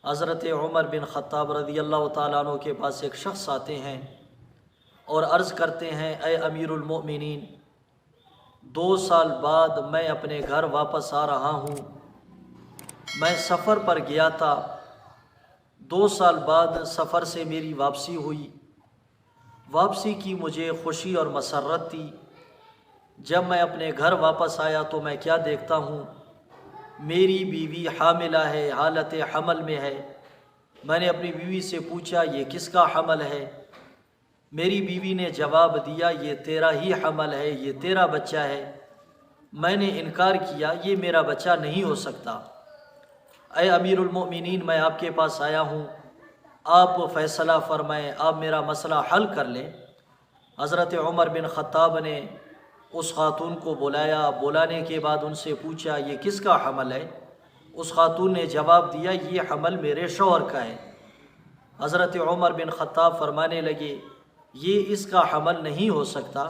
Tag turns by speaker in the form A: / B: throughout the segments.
A: حضرت عمر بن خطاب رضی اللہ تعالیٰ عنہ کے پاس ایک شخص آتے ہیں اور عرض کرتے ہیں، اے امیر المؤمنین، 2 سال بعد میں اپنے گھر واپس آ رہا ہوں۔ میں سفر پر گیا تھا، 2 سال بعد سفر سے میری واپسی ہوئی۔ واپسی کی مجھے خوشی اور مسرت تھی۔ جب میں اپنے گھر واپس آیا تو میں کیا دیکھتا ہوں، میری بیوی حاملہ ہے، حالت حمل میں ہے۔ میں نے اپنی بیوی سے پوچھا، یہ کس کا حمل ہے؟ میری بیوی نے جواب دیا، یہ تیرا ہی حمل ہے، یہ تیرا بچہ ہے۔ میں نے انکار کیا، یہ میرا بچہ نہیں ہو سکتا۔ اے امیر المؤمنین، میں آپ کے پاس آیا ہوں، آپ فیصلہ فرمائیں، آپ میرا مسئلہ حل کر لیں۔ حضرت عمر بن خطاب نے اس خاتون کو بلایا، بلانے کے بعد ان سے پوچھا، یہ کس کا حمل ہے؟ اس خاتون نے جواب دیا، یہ حمل میرے شوہر کا ہے۔ حضرت عمر بن خطاب فرمانے لگے، یہ اس کا حمل نہیں ہو سکتا،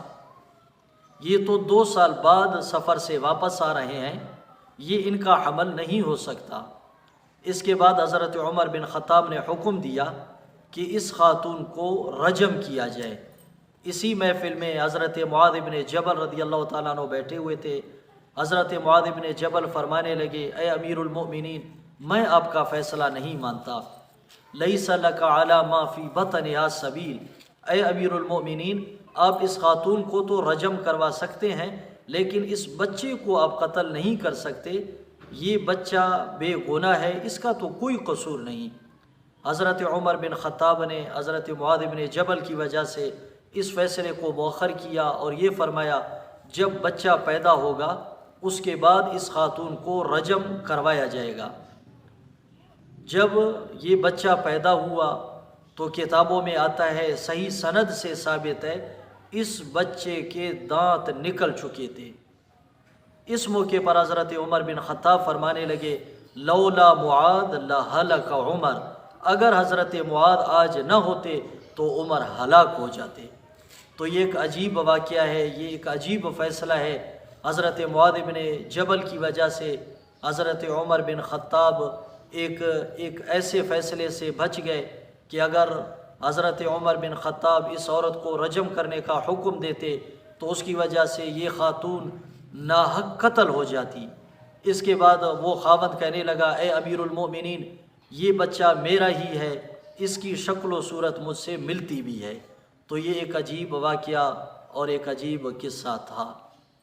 A: یہ تو 2 سال بعد سفر سے واپس آ رہے ہیں، یہ ان کا حمل نہیں ہو سکتا۔ اس کے بعد حضرت عمر بن خطاب نے حکم دیا کہ اس خاتون کو رجم کیا جائے۔ اسی محفل میں حضرت معاذ بن جبل رضی اللہ تعالیٰ عنہ بیٹھے ہوئے تھے۔ حضرت معاذ بن جبل فرمانے لگے، اے امیر المؤمنین، میں آپ کا فیصلہ نہیں مانتا۔ لیس لک علی ما فی بطنہا سبیل، اے امیر المؤمنین، آپ اس خاتون کو تو رجم کروا سکتے ہیں، لیکن اس بچے کو آپ قتل نہیں کر سکتے، یہ بچہ بے گناہ ہے، اس کا تو کوئی قصور نہیں۔ حضرت عمر بن خطاب نے حضرت معاذ بن جبل کی وجہ سے اس فیصلے کو مؤخر کیا اور یہ فرمایا، جب بچہ پیدا ہوگا اس کے بعد اس خاتون کو رجم کروایا جائے گا۔ جب یہ بچہ پیدا ہوا تو کتابوں میں آتا ہے، صحیح سند سے ثابت ہے، اس بچے کے دانت نکل چکے تھے۔ اس موقع پر حضرت عمر بن خطاب فرمانے لگے، لولا معاذ لہلک عمر، اگر حضرت معاذ آج نہ ہوتے تو عمر ہلاک ہو جاتے۔ تو یہ ایک عجیب واقعہ ہے، یہ ایک عجیب فیصلہ ہے۔ حضرت معاذ بن جبل کی وجہ سے حضرت عمر بن خطاب ایک ایسے فیصلے سے بچ گئے کہ اگر حضرت عمر بن خطاب اس عورت کو رجم کرنے کا حکم دیتے تو اس کی وجہ سے یہ خاتون ناحق قتل ہو جاتی۔ اس کے بعد وہ خاوند کہنے لگا، اے امیر المؤمنین، یہ بچہ میرا ہی ہے، اس کی شکل و صورت مجھ سے ملتی بھی ہے۔ تو یہ ایک عجیب واقعہ اور ایک عجیب قصہ تھا۔